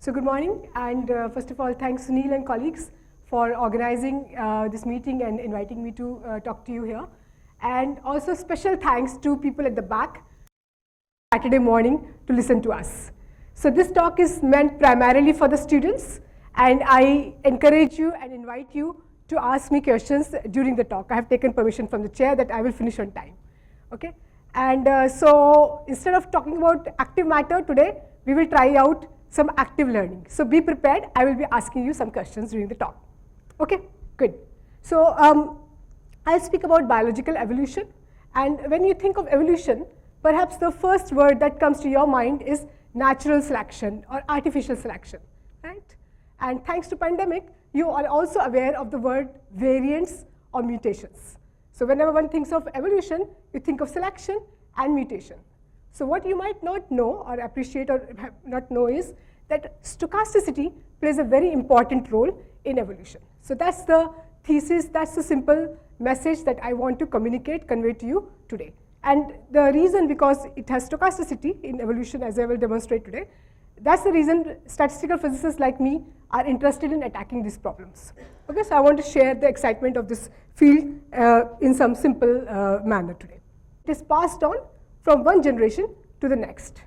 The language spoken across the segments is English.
So good morning, and first of all, thanks Sunil and colleagues for organizing this meeting and inviting me to talk to you here. And also special thanks to people at the back Saturday morning to listen to us. So this talk is meant primarily for the students, and I encourage you and invite you to ask me questions during the talk. I have taken permission from the chair that I will finish on time. Okay? And so instead of talking about active matter today, we will try out some active learning. So be prepared. I will be asking you some questions during the talk. Okay, good. So I'll speak about biological evolution. And when you think of evolution, perhaps the first word that comes to your mind is natural selection or artificial selection, right? And thanks to pandemic, you are also aware of the word variants or mutations. So whenever one thinks of evolution, you think of selection and mutation. So what you might not know or appreciate or not know is that stochasticity plays a very important role in evolution. So that's the thesis, that's the simple message that I want to communicate, convey to you today. And the reason, because it has stochasticity in evolution, as I will demonstrate today, that's the reason statistical physicists like me are interested in attacking these problems. Okay, so I want to share the excitement of this field in some simple manner today. It is passed on from one generation to the next.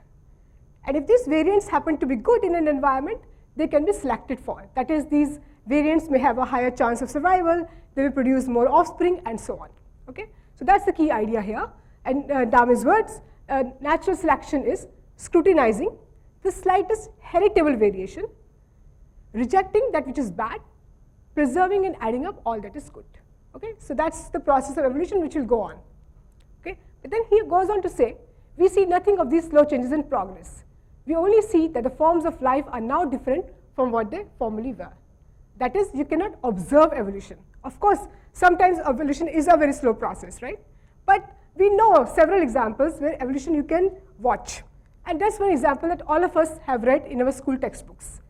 And if these variants happen to be good in an environment, they can be selected for. That is, these variants may have a higher chance of survival, they will produce more offspring, and so on. Okay? So that's the key idea here. And Darwin's words, natural selection is scrutinizing the slightest heritable variation, rejecting that which is bad, preserving and adding up all that is good. Okay? So that's the process of evolution which will go on. Okay? But then he goes on to say, we see nothing of these slow changes in progress. We only see that the forms of life are now different from what they formerly were. That is, you cannot observe evolution. Of course, sometimes evolution is a very slow process, right? But we know several examples where evolution you can watch. And that's one example that all of us have read in our school textbooks.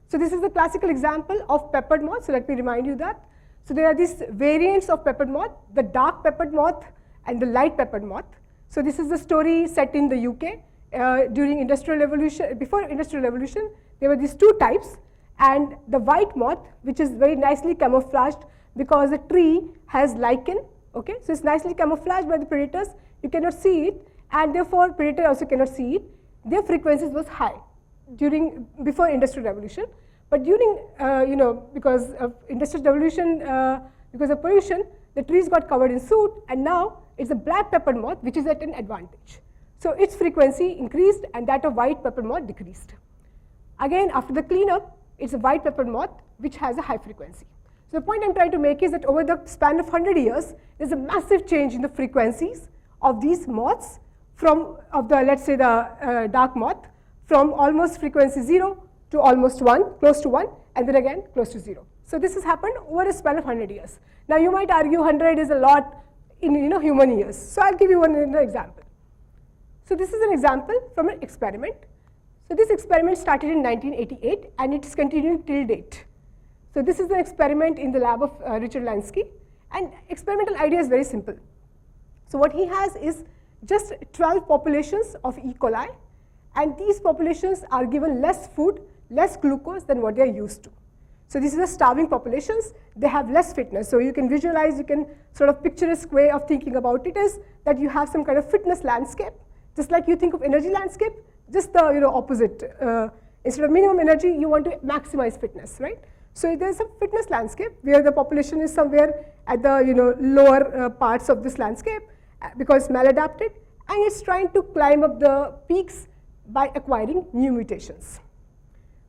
So this is the classical example of peppered moth. So let me remind you that. So there are these variants of peppered moth, the dark peppered moth and the light peppered moth. So this is the story set in the UK during industrial revolution. Before industrial revolution, there were these two types, and the white moth, which is very nicely camouflaged because the tree has lichen. Okay, so it's nicely camouflaged by the predators. You cannot see it, and therefore predator also cannot see it. Their frequencies was high before industrial revolution, but during because of industrial revolution, because of pollution, the trees got covered in soot, and now it's a black peppered moth which is at an advantage. So its frequency increased and that of white peppered moth decreased. Again, after the cleanup, it's a white peppered moth which has a high frequency. So the point I'm trying to make is that over the span of 100 years, there's a massive change in the frequencies of these moths let's say the dark moth, from almost frequency 0 to almost 1, close to 1, and then again close to 0. So this has happened over a span of 100 years. Now you might argue 100 is a lot in human years. So I'll give you one example. So this is an example from an experiment. So this experiment started in 1988 and it is continuing till date. So this is an experiment in the lab of Richard Lansky, and experimental idea is very simple. So what he has is just 12 populations of E. coli, and these populations are given less food, less glucose than what they are used to. So these are the starving populations, they have less fitness. So you can visualize, you can sort of picturesque way of thinking about it is that you have some kind of fitness landscape, just like you think of energy landscape, just the opposite. Instead of minimum energy, you want to maximize fitness, right? So there's a fitness landscape where the population is somewhere at the lower parts of this landscape because it's maladapted, and it's trying to climb up the peaks by acquiring new mutations.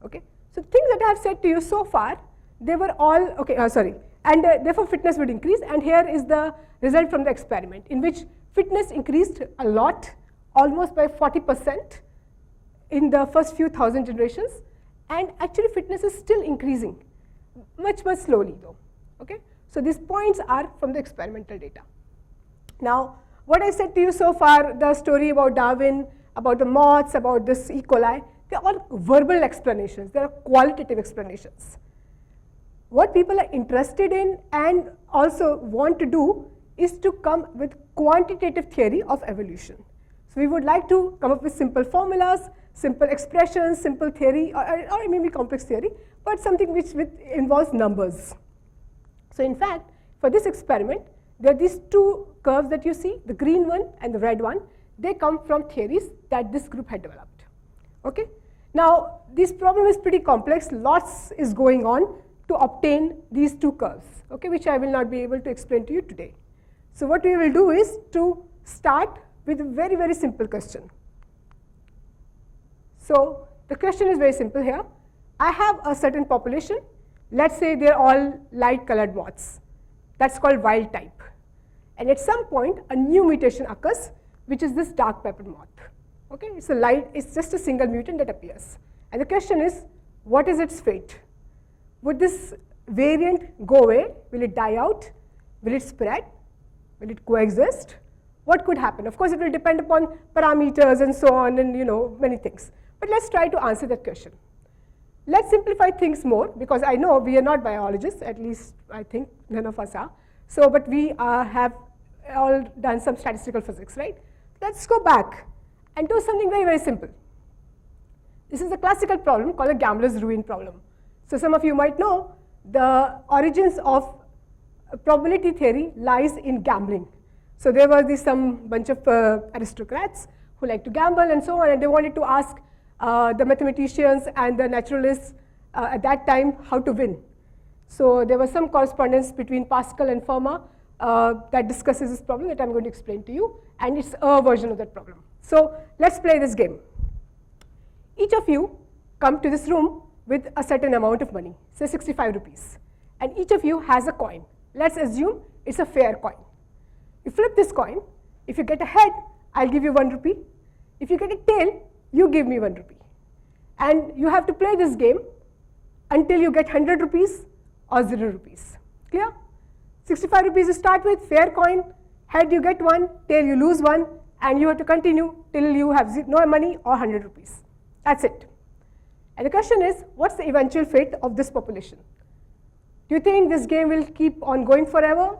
Okay, so things that I have said to you so far, they were all and therefore fitness would increase. And here is the result from the experiment, in which fitness increased a lot, almost by 40% in the first few thousand generations, and actually fitness is still increasing, much slowly though. Okay, so these points are from the experimental data. Now, what I said to you so far, the story about Darwin, about the moths, about this E. coli, they're all verbal explanations, they are qualitative explanations. What people are interested in and also want to do is to come with quantitative theory of evolution. So we would like to come up with simple formulas, simple expressions, simple theory, or maybe complex theory, but something which involves numbers. So in fact, for this experiment, there are these two curves that you see, the green one and the red one. They come from theories that this group had developed. Okay? Now, this problem is pretty complex. Lots is going on to obtain these two curves, okay, which I will not be able to explain to you today. So what we will do is to start with a very, very simple question. So the question is very simple here. I have a certain population. Let's say they're all light-colored moths. That's called wild type. And at some point, a new mutation occurs, which is this dark-peppered moth. Okay, it's just a single mutant that appears. And the question is, what is its fate? Would this variant go away? Will it die out? Will it spread? Will it coexist? What could happen? Of course, it will depend upon parameters and so on, and many things. But let's try to answer that question. Let's simplify things more, because I know we are not biologists, at least I think none of us are. So, but we have all done some statistical physics, right? Let's go back and do something very, very simple. This is a classical problem called a gambler's ruin problem. So some of you might know the origins of probability theory lies in gambling. So there was some bunch of aristocrats who like to gamble and so on, and they wanted to ask the mathematicians and the naturalists at that time how to win. So there was some correspondence between Pascal and Fermat that discusses this problem that I'm going to explain to you, and it's a version of that problem. So let's play this game. Each of you come to this room with a certain amount of money, say 65 rupees, and each of you has a coin. Let's assume it's a fair coin. You flip this coin. If you get a head, I'll give you 1 rupee. If you get a tail, you give me 1 rupee. And you have to play this game until you get 100 rupees or 0 rupees. Clear? 65 rupees you start with, fair coin, head you get 1, tail you lose 1, and you have to continue till you have no money or 100 rupees. That's it. And the question is, what's the eventual fate of this population? Do you think this game will keep on going forever?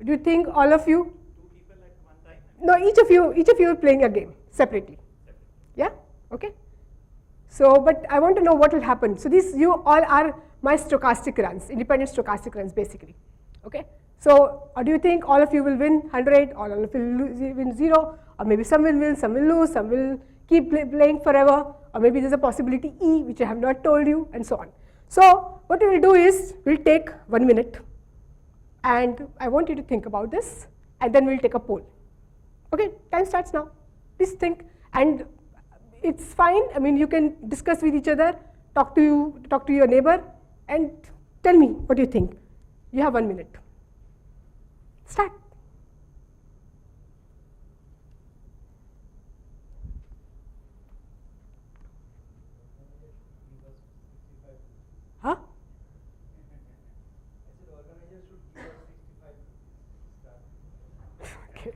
Do you think all of you? 2 people at one time? No, each of you are playing a game separately. Yeah? Okay? So, but I want to know what will happen. So these, you all are my stochastic runs, independent stochastic runs basically. Okay? So, or do you think all of you will win 100, or all of you will win 0, or maybe some will win, some will lose, some will keep playing forever, or maybe there's a possibility E which I have not told you, and so on. So what we will do is, we'll take 1 minute, and I want you to think about this, and then we'll take a poll. Okay, time starts now. Please think, and it's fine. I mean, you can discuss with each other, talk to your neighbor, and tell me what you think. You have 1 minute. Start. Huh? Okay.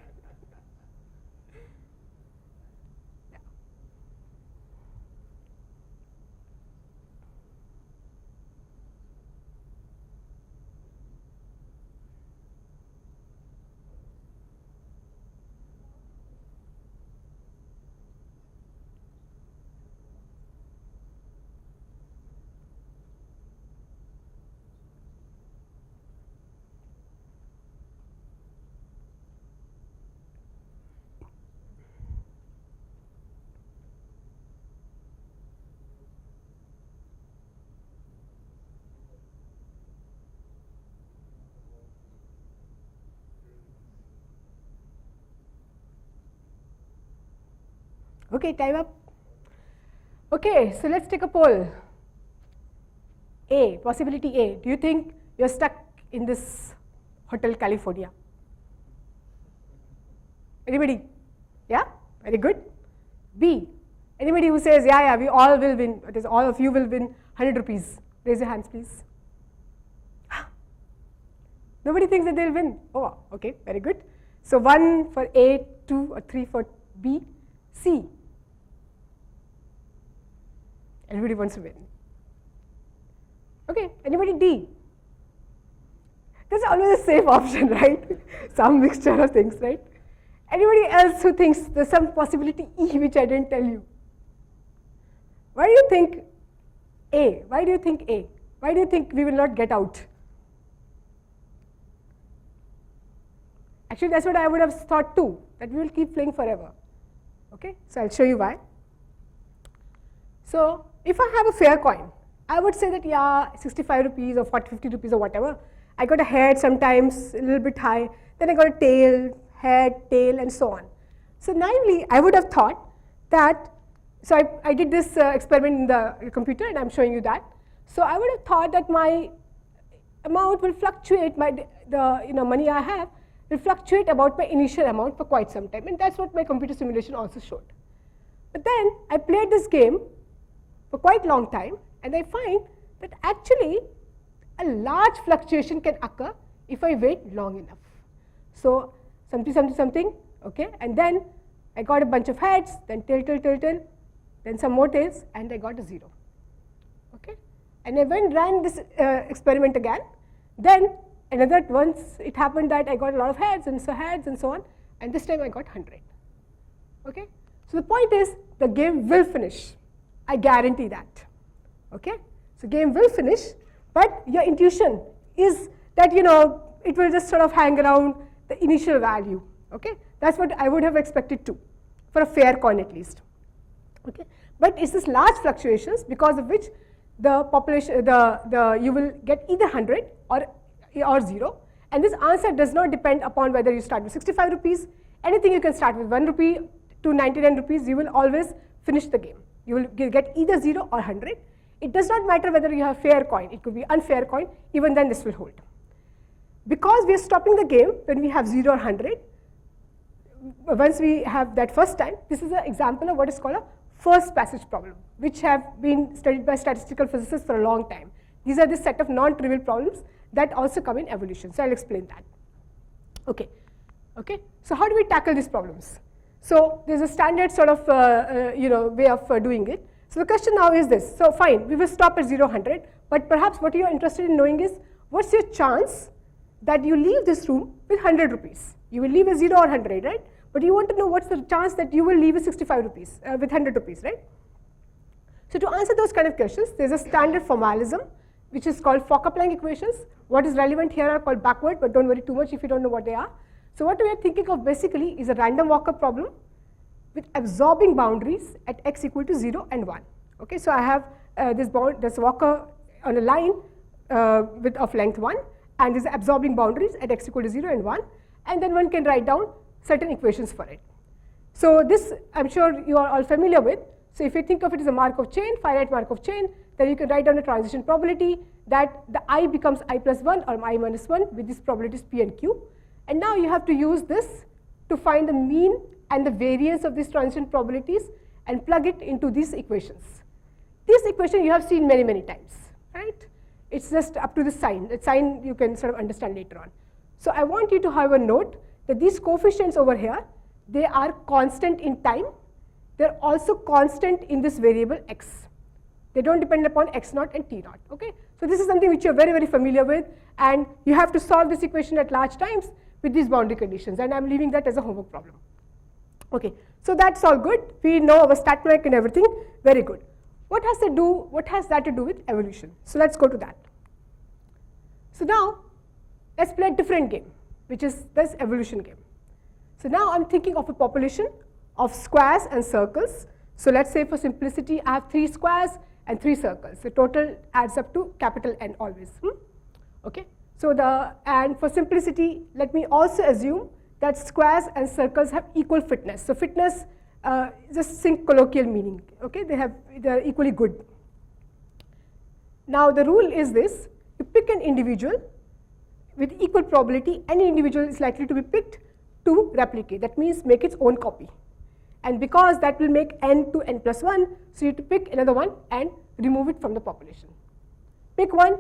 Okay, time up. Okay, so let's take a poll. A, possibility A. Do you think you're stuck in this Hotel California? Anybody? Yeah? Very good. B, anybody who says, yeah, we all will win, that is, all of you will win 100 rupees. Raise your hands, please. Nobody thinks that they'll win. Oh, okay, very good. So 1 for A, 2 or 3 for B. C, everybody wants to win. Okay, anybody D? There's always a safe option, right? Some mixture of things, right? Anybody else who thinks there's some possibility E which I didn't tell you? Why do you think A? Why do you think A? Why do you think we will not get out? Actually, that's what I would have thought too, that we will keep playing forever. Okay, so I'll show you why. So if I have a fair coin, I would say that yeah, 65 rupees or 40, 50 rupees or whatever. I got a head sometimes a little bit high, then I got a tail, head, tail, and so on. So naively, I would have thought that, so I did this experiment in the computer and I'm showing you that. So I would have thought that my amount will fluctuate, the money I have will fluctuate about my initial amount for quite some time, and that's what my computer simulation also showed. But then I played this game for quite a long time, and I find that actually a large fluctuation can occur if I wait long enough. So something, okay, and then I got a bunch of heads, then tail, then some more tails, and I got a 0. Okay, and I ran this experiment again. Then another once it happened that I got a lot of heads and so on, and this time I got 100. Okay, so the point is the game will finish. I guarantee that. Okay, so game will finish, but your intuition is that it will just sort of hang around the initial value. Okay, that's what I would have expected too, for a fair coin at least. Okay, but it's this large fluctuations because of which the population, you will get either 100 or 0, and this answer does not depend upon whether you start with 65 rupees. Anything you can start with 1 rupee to 99 rupees, you will always finish the game. You will get either 0 or 100. It does not matter whether you have fair coin, it could be unfair coin, even then this will hold. Because we are stopping the game when we have 0 or 100, once we have that first time, this is an example of what is called a first passage problem, which have been studied by statistical physicists for a long time. These are the set of non-trivial problems that also come in evolution, so I'll explain that. Okay, so how do we tackle these problems? So there's a standard sort of way of doing it. So the question now is this. So fine, we will stop at 0, 100, but perhaps what you are interested in knowing is what's your chance that you leave this room with 100 rupees? You will leave with 0 or 100, right? But you want to know what's the chance that you will leave with 65 rupees, with 100 rupees, right? So to answer those kind of questions, there's a standard formalism which is called Fokker-Planck equations. What is relevant here are called backward, but don't worry too much if you don't know what they are. So what we are thinking of basically is a random walker problem with absorbing boundaries at x equal to 0 and 1. Okay, so I have this walker on a line of length 1, and there's absorbing boundaries at x equal to 0 and 1, and then one can write down certain equations for it. So this I'm sure you are all familiar with. So if you think of it as a Markov chain, finite Markov chain, then you can write down a transition probability that the I becomes I plus 1 or I minus 1 with these probabilities P and Q. And now you have to use this to find the mean and the variance of these transition probabilities and plug it into these equations. This equation you have seen many, many times, right? It's just up to the sign. The sign you can sort of understand later on. So I want you to have a note that these coefficients over here, they are constant in time. They're also constant in this variable x. They don't depend upon x naught and t naught. Okay? So this is something which you're very, very familiar with, and you have to solve this equation at large times with these boundary conditions, and I'm leaving that as a homework problem. Okay, so that's all good. We know our stat mech and everything, very good. What has that to do with evolution? So let's go to that. So now, let's play a different game, which is this evolution game. So now I'm thinking of a population of squares and circles. So let's say for simplicity, I have 3 squares and 3 circles. The total adds up to capital N always. Okay. So and for simplicity, let me also assume that squares and circles have equal fitness. So fitness just think colloquial meaning. Okay, they're equally good. Now the rule is this: you pick an individual with equal probability. Any individual is likely to be picked to replicate. That means make its own copy. And because that will make n to n plus 1, so you have to pick another one and remove it from the population. Pick one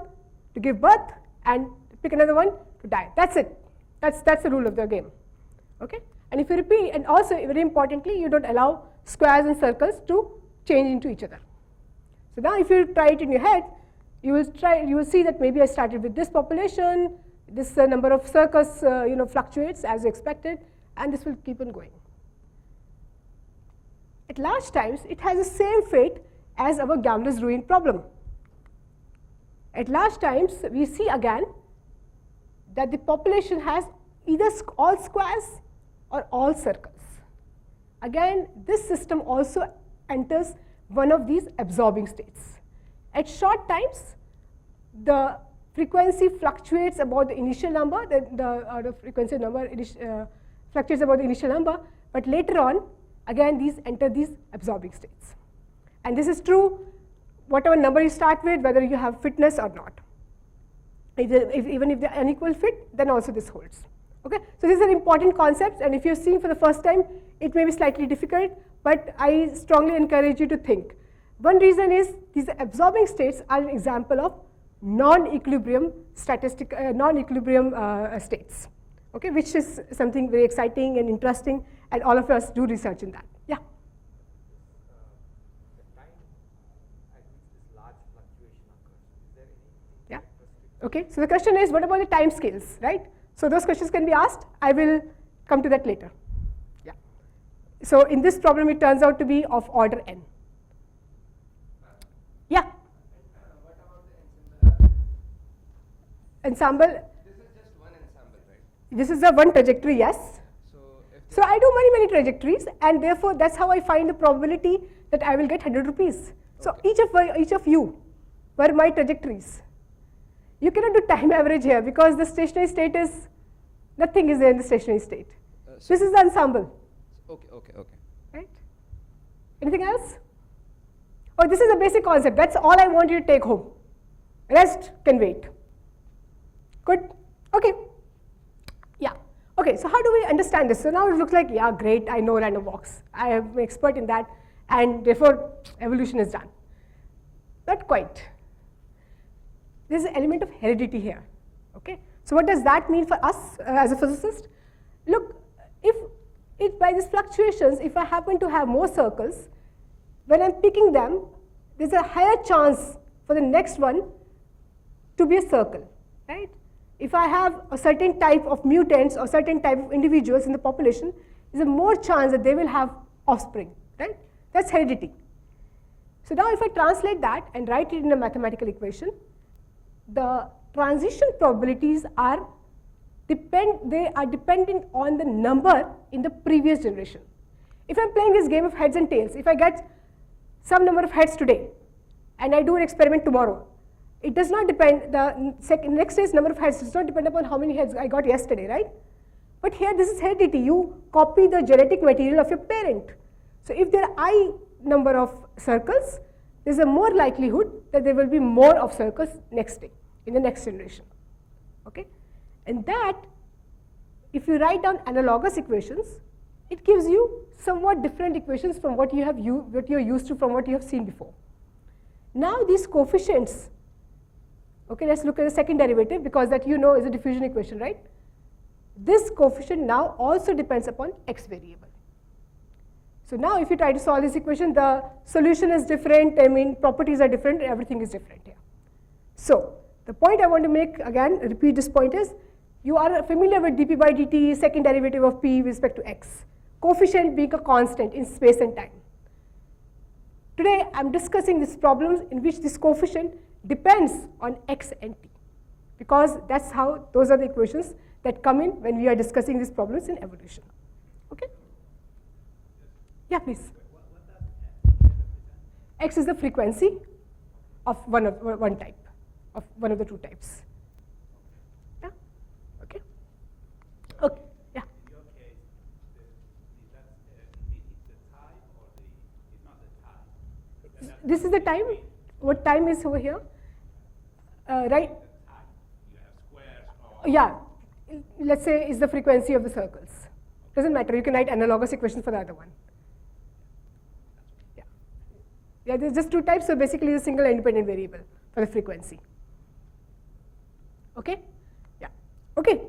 to give birth and pick another one to die. That's it. That's the rule of the game. Okay? And if you repeat, and also very importantly, you don't allow squares and circles to change into each other. So now if you try it in your head, you will see that maybe I started with this population, this number of circles fluctuates as expected, and this will keep on going. At large times, it has the same fate as our gambler's ruin problem. At large times, we see again that the population has either all squares or all circles. Again, this system also enters one of these absorbing states. At short times, the frequency fluctuates about the initial number, the frequency number fluctuates about the initial number, but later on, again, these enter these absorbing states. And this is true whatever number you start with, whether you have fitness or not. Even if they're unequal fit, then also this holds. Okay? So these are important concepts, and if you're seeing for the first time, it may be slightly difficult, but I strongly encourage you to think. One reason is these absorbing states are an example of non-equilibrium states, okay, which is something very exciting and interesting, and all of us do research in that. Yeah. The time at which this large fluctuation occurs, is there any? Yeah. Okay. So the question is, what about the time scales, right? So those questions can be asked. I will come to that later. Yeah. So in this problem, it turns out to be of order n. Yeah. What about the ensemble? Ensemble. This is just one ensemble, right? This is the one trajectory, yes. So I do many trajectories, and therefore that's how I find the probability that I will get 100 rupees. So each of you were my trajectories. You cannot do time average here because the stationary state is, nothing is there in the stationary state. This is the ensemble. Okay. Right? Anything else? Oh, this is a basic concept. That's all I want you to take home. Rest can wait. Good? Okay. Yeah. Okay, so how do we understand this? So now it looks like, yeah, great, I know random walks. I am an expert in that, and therefore evolution is done. Not quite. There's an element of heredity here. Okay? So what does that mean for us as a physicist? Look, if by these fluctuations, if I happen to have more circles, when I'm picking them, there's a higher chance for the next one to be a circle, right? If I have a certain type of mutants or certain type of individuals in the population, there's a more chance that they will have offspring, right? That's heredity. So now if I translate that and write it in a mathematical equation, the transition probabilities are dependent on the number in the previous generation. If I'm playing this game of heads and tails, if I get some number of heads today and I do an experiment tomorrow, it does not depend, the next day's number of heads does not depend upon how many heads I got yesterday, right? But here this is heredity. You copy the genetic material of your parent. So if there are I number of circles, there's a more likelihood that there will be more of circles next day, in the next generation. Okay? And that, if you write down analogous equations, it gives you somewhat different equations from what you're used to, from what you have seen before. Now these coefficients, okay, let's look at the second derivative, because that you know is a diffusion equation, right? This coefficient now also depends upon x variable. So now if you try to solve this equation, the solution is different, properties are different, everything is different here. So the point I want to make, again, repeat this point is, you are familiar with dp by dt, second derivative of p with respect to x, coefficient being a constant in space and time. Today I'm discussing these problems in which this coefficient depends on x and t, because that's how, those are the equations that come in when we are discussing these problems in evolution. Okay? Yeah, please. X is the frequency of one type, of one of the two types. Yeah? Okay? Okay, yeah. In your case, it's the time or it's not the time? This is the time. What time is over here? Right? You have squares or... Yeah. Let's say is the frequency of the circles. Doesn't matter. You can write analogous equations for the other one. Yeah. Yeah, there's just two types, so basically a single independent variable for the frequency. Okay? Yeah. Okay.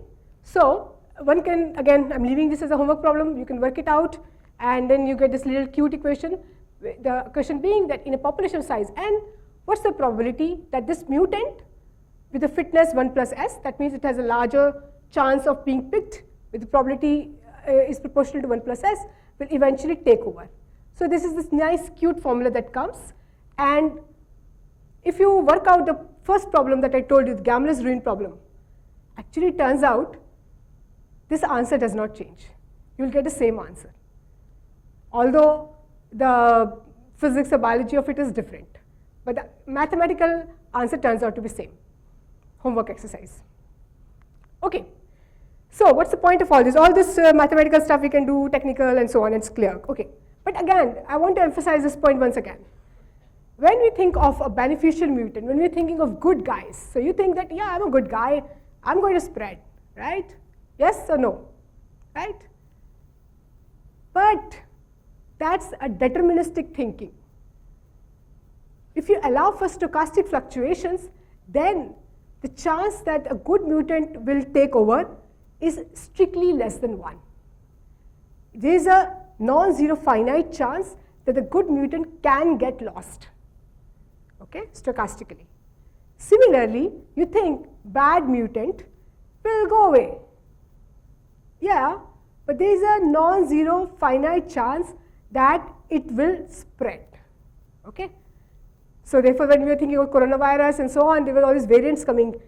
So one can, again, I'm leaving this as a homework problem. You can work it out, and then you get this little cute equation. The question being that in a population size n, what's the probability that this mutant with the fitness 1 plus s, that means it has a larger chance of being picked with the probability is proportional to 1 plus S will eventually take over. So this is this nice cute formula that comes, and if you work out the first problem that I told you, the Gamler's ruin problem, actually it turns out this answer does not change. You will get the same answer, although the physics or biology of it is different. But the mathematical answer turns out to be same. Homework exercise. Okay. So what's the point of all this? All this mathematical stuff we can do, technical and so on, it's clear. Okay. But again, I want to emphasize this point once again. When we think of a beneficial mutant, when we're thinking of good guys, so you think that, yeah, I'm a good guy, I'm going to spread, right? Yes or no, right? But that's a deterministic thinking. If you allow for stochastic fluctuations, then the chance that a good mutant will take over is strictly less than 1. There is a non-zero finite chance that the good mutant can get lost, okay, stochastically. Similarly, you think bad mutant will go away. Yeah, but there is a non-zero finite chance that it will spread, okay. So therefore, when we were thinking about coronavirus and so on, there were all these variants coming.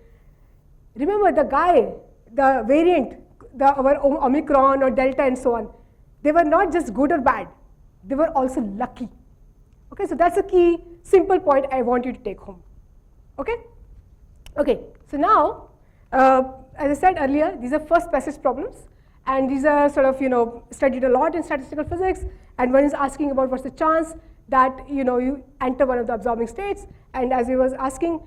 Remember the guy, the variant, our Omicron or Delta and so on, they were not just good or bad, they were also lucky. Okay, so that's a key, simple point I want you to take home. Okay? Okay, so now, as I said earlier, these are first passage problems, and these are sort of, studied a lot in statistical physics, and one is asking about what's the chance that, you enter one of the absorbing states, and as I was asking,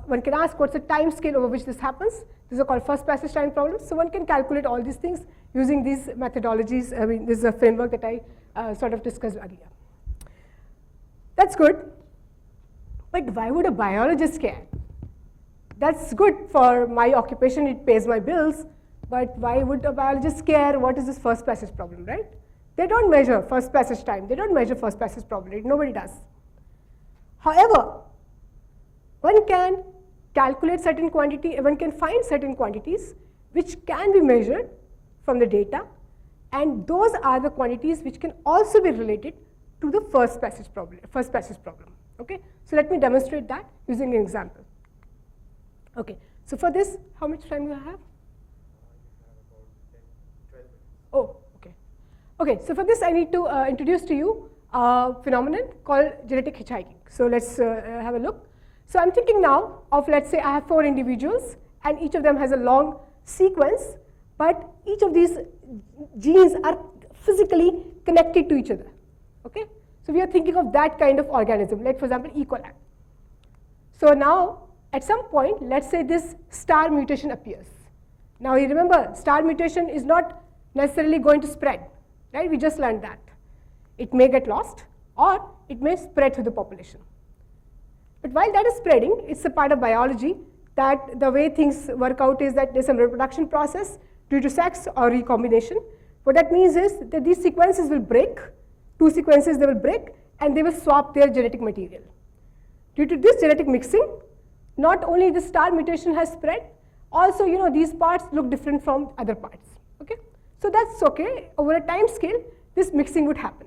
one can ask what's the time scale over which this happens. These are called first passage time problems, so one can calculate all these things using these methodologies. I mean, this is a framework that I sort of discussed earlier. That's good, but why would a biologist care? That's good for my occupation, it pays my bills, but why would a biologist care what is this first passage problem, right? They don't measure first passage time, they don't measure first passage probability, nobody does. However, one can calculate certain quantity, one can find certain quantities which can be measured from the data, and those are the quantities which can also be related to the first passage problem. Okay, so let me demonstrate that using an example. Okay, so for this, how much time do I have? You have about 10, 12 minutes. Oh, okay. Okay, so for this I need to introduce to you a phenomenon called genetic hitchhiking. So let's have a look. So I'm thinking now of, let's say I have 4 individuals and each of them has a long sequence, but each of these genes are physically connected to each other. Okay, so we are thinking of that kind of organism, like for example E. coli. So now at some point, let's say this star mutation appears. Now you remember, star mutation is not necessarily going to spread, right? We just learned that. It may get lost or it may spread through the population. But while that is spreading, it's a part of biology that the way things work out is that there's some reproduction process due to sex or recombination. What that means is that these sequences will break, 2 sequences they will break, and they will swap their genetic material. Due to this genetic mixing, not only the star mutation has spread, also these parts look different from other parts. Okay, so that's okay. Over a time scale, this mixing would happen.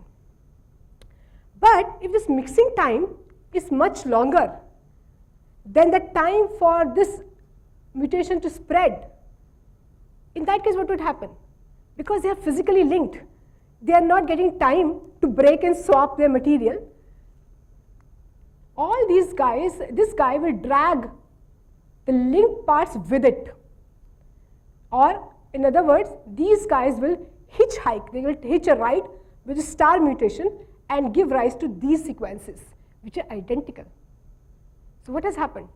But if this mixing time is much longer, then the time for this mutation to spread, in that case what would happen? Because they are physically linked, they are not getting time to break and swap their material. All these guys, this guy will drag the linked parts with it. Or in other words, these guys will hitchhike, they will hitch a ride with a star mutation and give rise to these sequences, which are identical. So what has happened?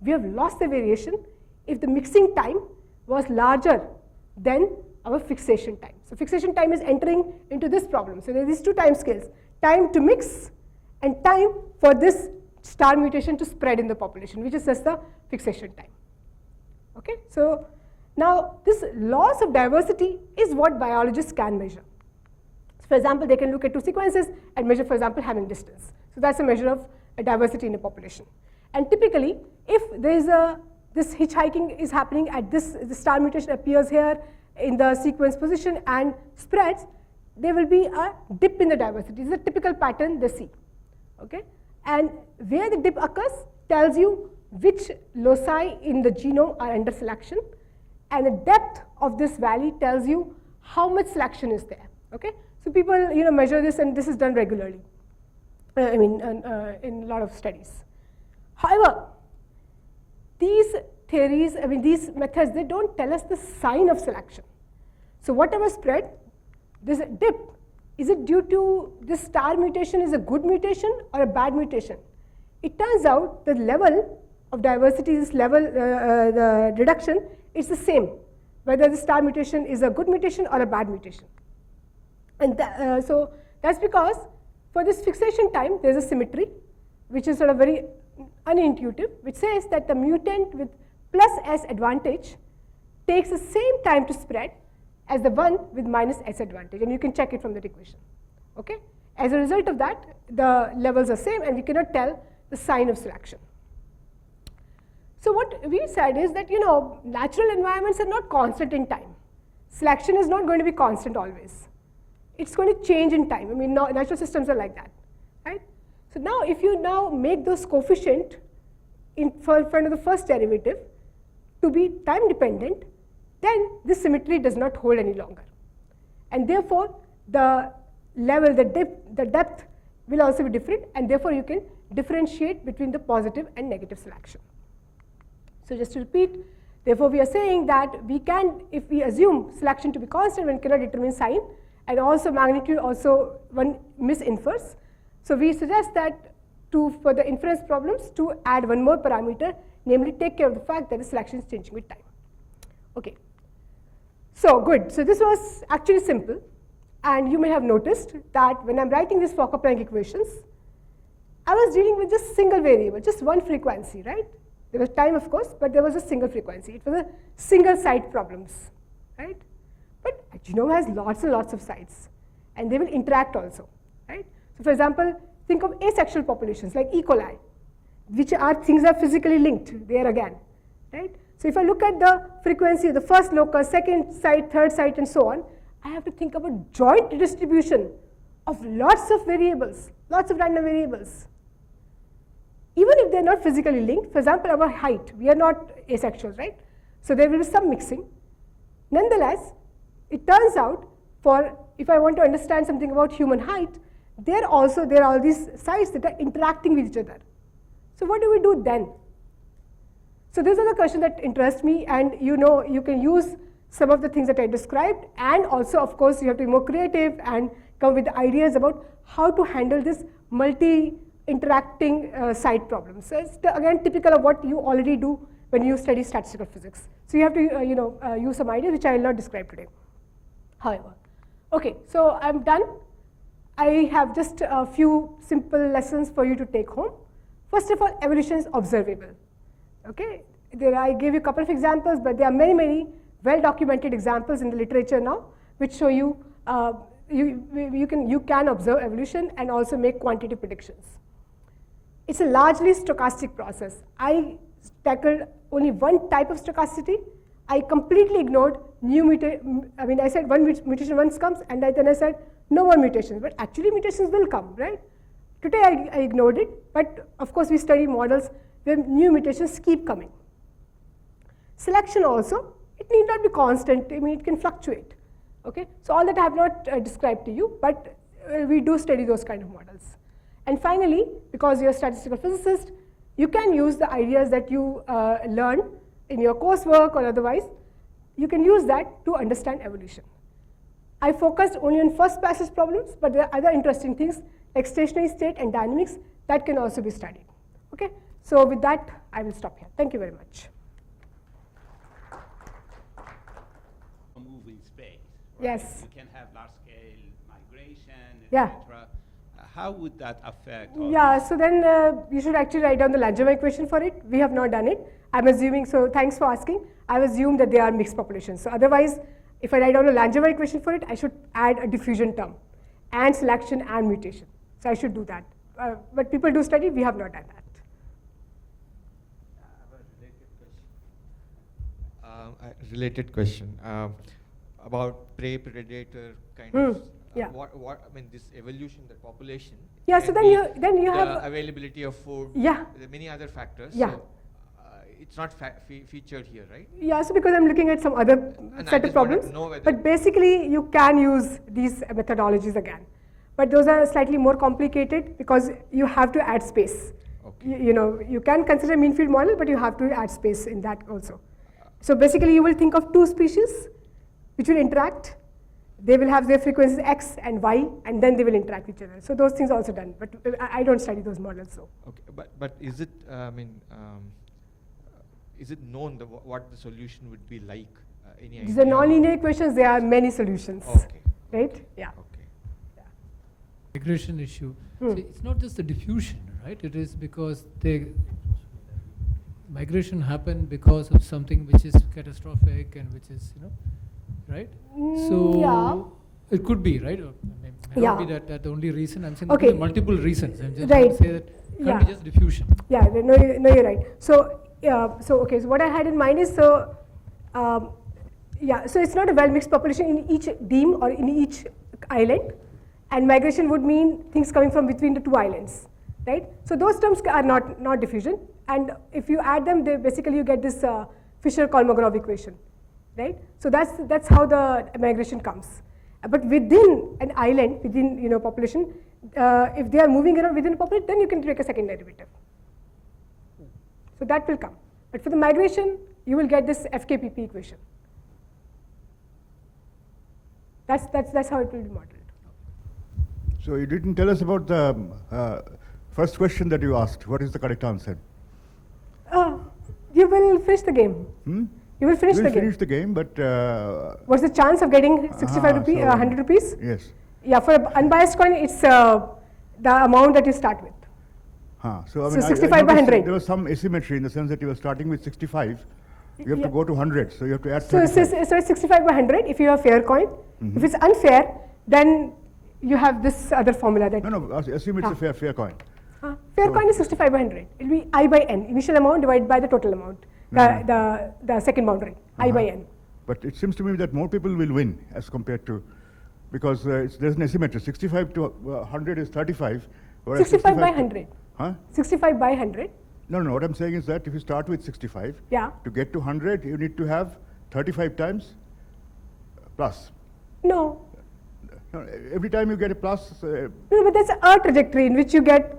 We have lost the variation if the mixing time was larger than our fixation time. So fixation time is entering into this problem. So there are these 2 time scales, time to mix and time for this star mutation to spread in the population, which is just the fixation time. Okay, so now this loss of diversity is what biologists can measure. So for example, they can look at 2 sequences and measure, for example, Hamming distance. So that's a measure of diversity in a population. And typically, if there is this hitchhiking is happening at this, the star mutation appears here in the sequence position and spreads, there will be a dip in the diversity. This is a typical pattern they see. Okay? And where the dip occurs tells you which loci in the genome are under selection, and the depth of this valley tells you how much selection is there. Okay? So people measure this, and this is done regularly. In a lot of studies. However, these theories, these methods, they don't tell us the sign of selection. So whatever spread, this dip, is it due to this star mutation is a good mutation or a bad mutation? It turns out the level of diversity, this level, the reduction, is the same, whether the star mutation is a good mutation or a bad mutation. And so that's because for this fixation time, there's a symmetry, which is sort of very unintuitive, which says that the mutant with plus S advantage takes the same time to spread as the one with minus S advantage, and you can check it from that equation. Okay? As a result of that, the levels are same, and we cannot tell the sign of selection. So what we said is that, natural environments are not constant in time. Selection is not going to be constant always. It's going to change in time. Natural systems are like that, right? So now, if you now make those coefficient in front of the first derivative to be time dependent, then this symmetry does not hold any longer, and therefore the level, the depth will also be different, and therefore you can differentiate between the positive and negative selection. So just to repeat, therefore we are saying that we can, if we assume selection to be constant, one cannot determine sign, and also magnitude also one misinfers. So we suggest that for the inference problems to add one more parameter, namely take care of the fact that the selection is changing with time. Okay. So good. So this was actually simple, and you may have noticed that when I'm writing these Fokker-Planck equations, I was dealing with just single variable, just one frequency, right? There was time, of course, but there was a single frequency. It was a single site problems, right? But a genome has lots and lots of sites, and they will interact also, right? So for example, think of asexual populations like E. coli, which things are physically linked there again, right? So if I look at the frequency of the first locus, second site, third site, and so on, I have to think about joint distribution of lots of variables, lots of random variables. Even if they're not physically linked, for example, our height, we are not asexual, right? So there will be some mixing. Nonetheless, it turns out, if I want to understand something about human height, there are all these sites that are interacting with each other. So what do we do then? So these are the questions that interest me, and you can use some of the things that I described, and also, of course, you have to be more creative and come with ideas about how to handle this multi-interacting site problems. So it's again typical of what you already do when you study statistical physics. So you have to use some ideas which I will not describe today. However, okay, so I'm done. I have just a few simple lessons for you to take home. First of all, evolution is observable. Okay, I gave you a couple of examples, but there are many, many well-documented examples in the literature now, which show you you can observe evolution and also make quantitative predictions. It's a largely stochastic process. I tackled only one type of stochasticity. I completely ignored new mutation. I said one mutation once comes, and then I said no more mutations. But actually, mutations will come, right? Today I ignored it, but of course we study models where new mutations keep coming. Selection also, it need not be constant. It can fluctuate. Okay, so all that I have not described to you, but we do study those kind of models. And finally, because you're a statistical physicist, you can use the ideas that you learn in your coursework or otherwise. You can use that to understand evolution. I focused only on first passage problems, but there are other interesting things like stationary state and dynamics that can also be studied. Okay, so with that, I will stop here. Thank you very much. Moving space. Right? Yes. You can have large-scale migration, Yeah. etc. How would that affect? Yeah, so then you should actually write down the Langevin equation for it. We have not done it. I'm assuming, so thanks for asking. I've assumed that they are mixed populations. So otherwise, if I write down a Langevin equation for it, I should add a diffusion term and selection and mutation. So I should do that. But people do study, we have not done that. Related question. about prey-predator kind Hmm, of. yeah. What I mean, this evolution, the population. Yeah, so can then be you the have availability of food. Yeah. There are many other factors. Yeah. So it's not featured here, right? Yeah, so because I'm looking at some other And I set of just wanted problems, to know whether- but basically you can use these methodologies again. But those are slightly more complicated because you have to add space. Okay. You know, you can consider mean field model, but you have to add space in that also. So basically you will think of two species which will interact. They will have their frequencies x and y, and then they will interact with each other. So those things are also done, but I don't study those models. So Okay, but is it? Is it known what the solution would be like? Any these are idea? nonlinear equations. There are many solutions. Okay. Right? Yeah. Okay. Migration issue. Hmm. See, it's not just the diffusion, right? It is because migration happened because of something which is catastrophic and which is, right? So yeah. it could be, right? Or may Yeah. not be that the only reason. I'm saying Okay. there are multiple reasons. I'm just Right. trying to say that it can't be Yeah. just diffusion. Yeah, no, you're right. So, okay, so what I had in mind is, so it's not a well-mixed population in each deem or in each island, and migration would mean things coming from between the two islands, right? So those terms are not diffusion, and if you add them, basically you get this Fisher-Kolmogorov equation, right? So that's how the migration comes. But within an island, within population, if they are moving around within a population, then you can take a second derivative. So that will come. But for the migration, you will get this FKPP equation. That's how it will be modeled. So you didn't tell us about the first question that you asked. What is the correct answer? You will finish the game. You will finish You the will game. finish the game, but What's the chance of getting 65 rupees, so 100 rupees? yes. Yeah, for an unbiased coin, it's the amount that you start with. So I So mean, 65 by noticed 100. there was some asymmetry in the sense that you were starting with 65. You have Yeah. to go to 100, so you have to add So 35. it's 65 by 100 if you have fair coin. If it's unfair, then you have this other formula that No, assume it's a fair coin. fair So- coin is 65 by 100. It will be I by n, initial amount divided by the total amount, the second boundary, I by n. But it seems to me that more people will win as compared to, because there's an asymmetry. 65 to 100 is 35. whereas 65 by to- 100. Huh? 65 by 100. No, what I'm saying is that if you start with 65, Yeah. to get to 100, you need to have 35 times plus. No. No, every time you get a plus, No, but that's a trajectory in which you get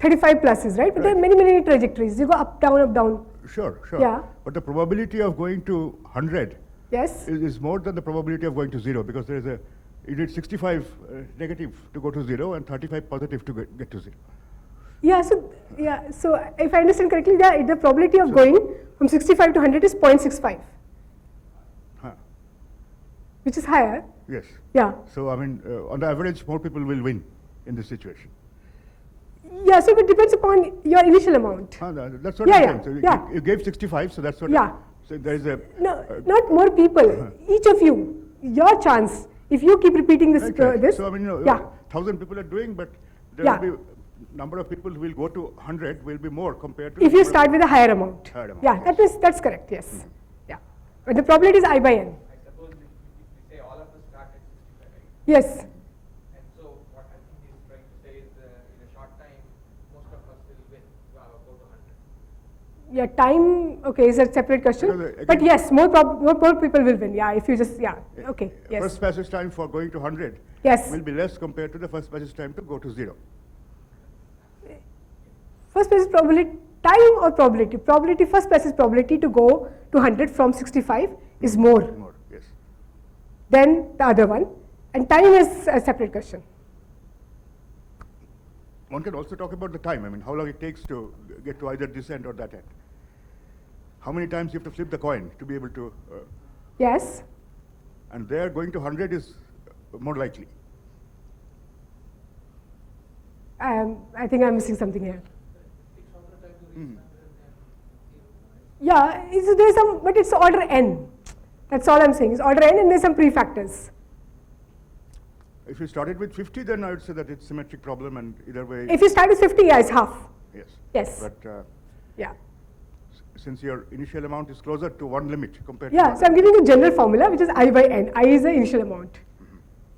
35 pluses, right? But there are Right. many trajectories. You go up, down. sure. Yeah. But the probability of going to 100 Yes? is more than the probability of going to 0, because you need 65 negative to go to 0 and 35 positive to get to 0. So if I understand correctly, the probability of going from 65 to 100 is 0.65, Huh. which is higher. Yes. Yeah. So I mean, on the average, more people will win in this situation. Yeah, so it depends upon your initial amount. That's what Yeah, I'm yeah, saying. So yeah. you gave 65, so that's what. Yeah. So there is a. No, not more people. Each of you, your chance. If you keep repeating this, Right. So I mean, yeah. 1,000 people are doing, but there Yeah. will be number of people who will go to 100 will be more compared to. If you start with a higher amount. Higher amount, Yeah, yes. that's correct. Yes. Yeah. But the probability is I by n. I suppose if we say all of us start at 65, right? Yes. And so what I think he's trying to say is in a short time, most of us will win, go to 100. Yeah, time, okay, is a separate question. Because, But again- yes, more people will win. Yeah, if you just, okay, yes. First passage time for going to 100 Yes. will be less compared to the first passage time to go to 0. First place is probability, time or probability? Probability, first place is probability to go to 100 from 65 is more More, yes. than the other one. And time is a separate question. One can also talk about the time. I mean, how long it takes to get to either this end or that end. How many times you have to flip the coin to be able to, Yes. and there going to 100 is more likely. I think I'm missing something here. Mm. Yeah, there's some, but it's order n. That's all I'm saying. It's order n and there's some prefactors. If you started with 50, then I would say that it's a symmetric problem, and either way, If you start with 50, yeah, it's half. yes. Yes. But Yeah. since your initial amount is closer to one limit compared to Yeah, one. so I'm giving a general formula, which is I by n. I is the initial amount.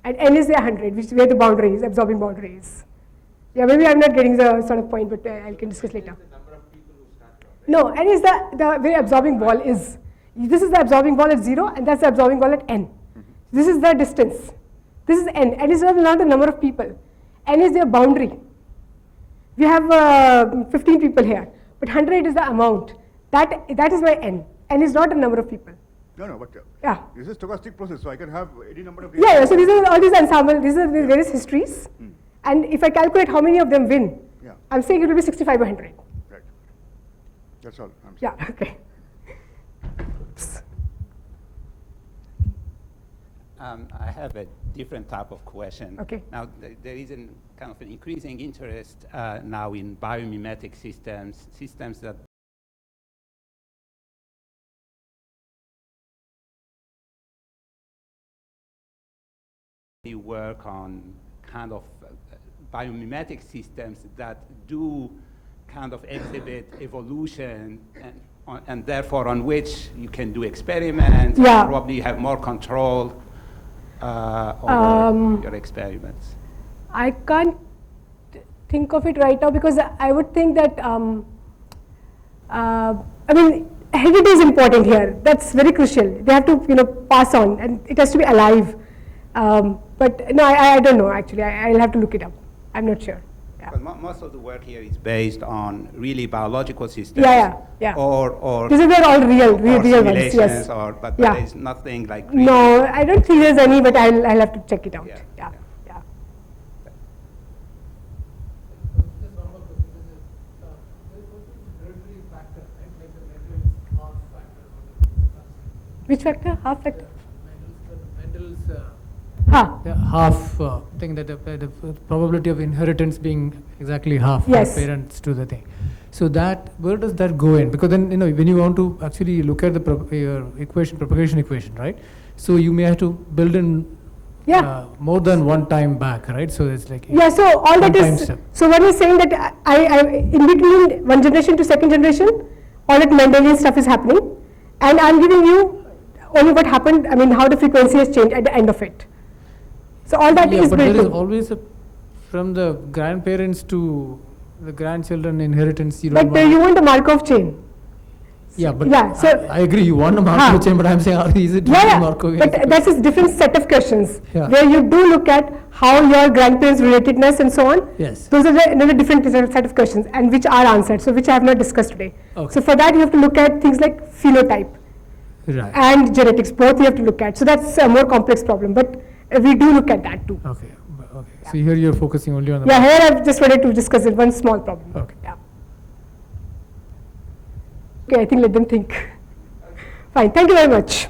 And n is the 100, which is where the boundary is, absorbing boundary is. Yeah, maybe I'm not getting the sort of point, but I can discuss later. The number of people who start off, right? No, n is the where absorbing ball is. This is the absorbing ball at 0, and that's the absorbing ball at n. This is the distance. This is n. N is not the number of people. N is their boundary. We have 15 people here, but 100 is the amount. That is my n. N is not a number of people. No, but Yeah. this is stochastic process, so I can have any number of. Yeah, so these are all these ensemble, these are the various histories. And if I calculate how many of them win, Yeah. I'm saying it will be 65 by 100. Right. That's all. I'm saying. Yeah, okay. Oops. I have a different type of question. Okay. Now, there is kind of an increasing interest now in biomimetic systems that work on kind of biomimetic systems that do kind of exhibit evolution and therefore on which you can do experiments. Yeah. Probably you have more control over your experiments. I can't think of it right now because I would think that, I mean, heredity is important here. That's very crucial. They have to, pass on, and it has to be alive. But no, I don't know actually. I'll have to look it up. I'm not sure. Yeah. But most of the work here is based on really biological systems. Yeah. Or These are all real ones. simulations, Yes. but Yeah. there is nothing like. Really No, I don't think there's any, but I'll have to check it out. Yeah, Yeah. yeah. Just one more question. There is also hereditary factor, right? Like the Mendel's half factor. Which factor? Half factor? Mendel's Ha. the half thing that the probability of inheritance being exactly half Yes. from parents to the thing. So that, where does that go in? Because then, when you want to actually look at the your equation, propagation equation, right? So you may have to build in Yeah. more than one time back, right? So it's like Yeah, so all that one-time is, step. so what you're saying that I in between one generation to second generation, all that Mendelian stuff is happening, and I'm giving you only what happened, I mean, how the frequency has changed at the end of it. So all that yeah, is but built there is in. always from the grandparents to the grandchildren inheritance. You don't But want you want the Markov chain. yeah, but yeah, so- I agree. You want a Markov chain, but I'm saying, is it really Markov? But that's a different set of questions, Yeah. where you do look at how your grandparents' relatedness and so on. Yes. Those are another different set of questions, and which are answered, so which I have not discussed today. Okay. So for that you have to look at things like phenotype Right. and genetics, both you have to look at. So that's a more complex problem, but we do look at that too. Okay. Okay. So here you're focusing only on the. Yeah, here I've just wanted to discuss it, one small problem. Okay. Yeah. Okay, I think let them think. Fine, thank you very much.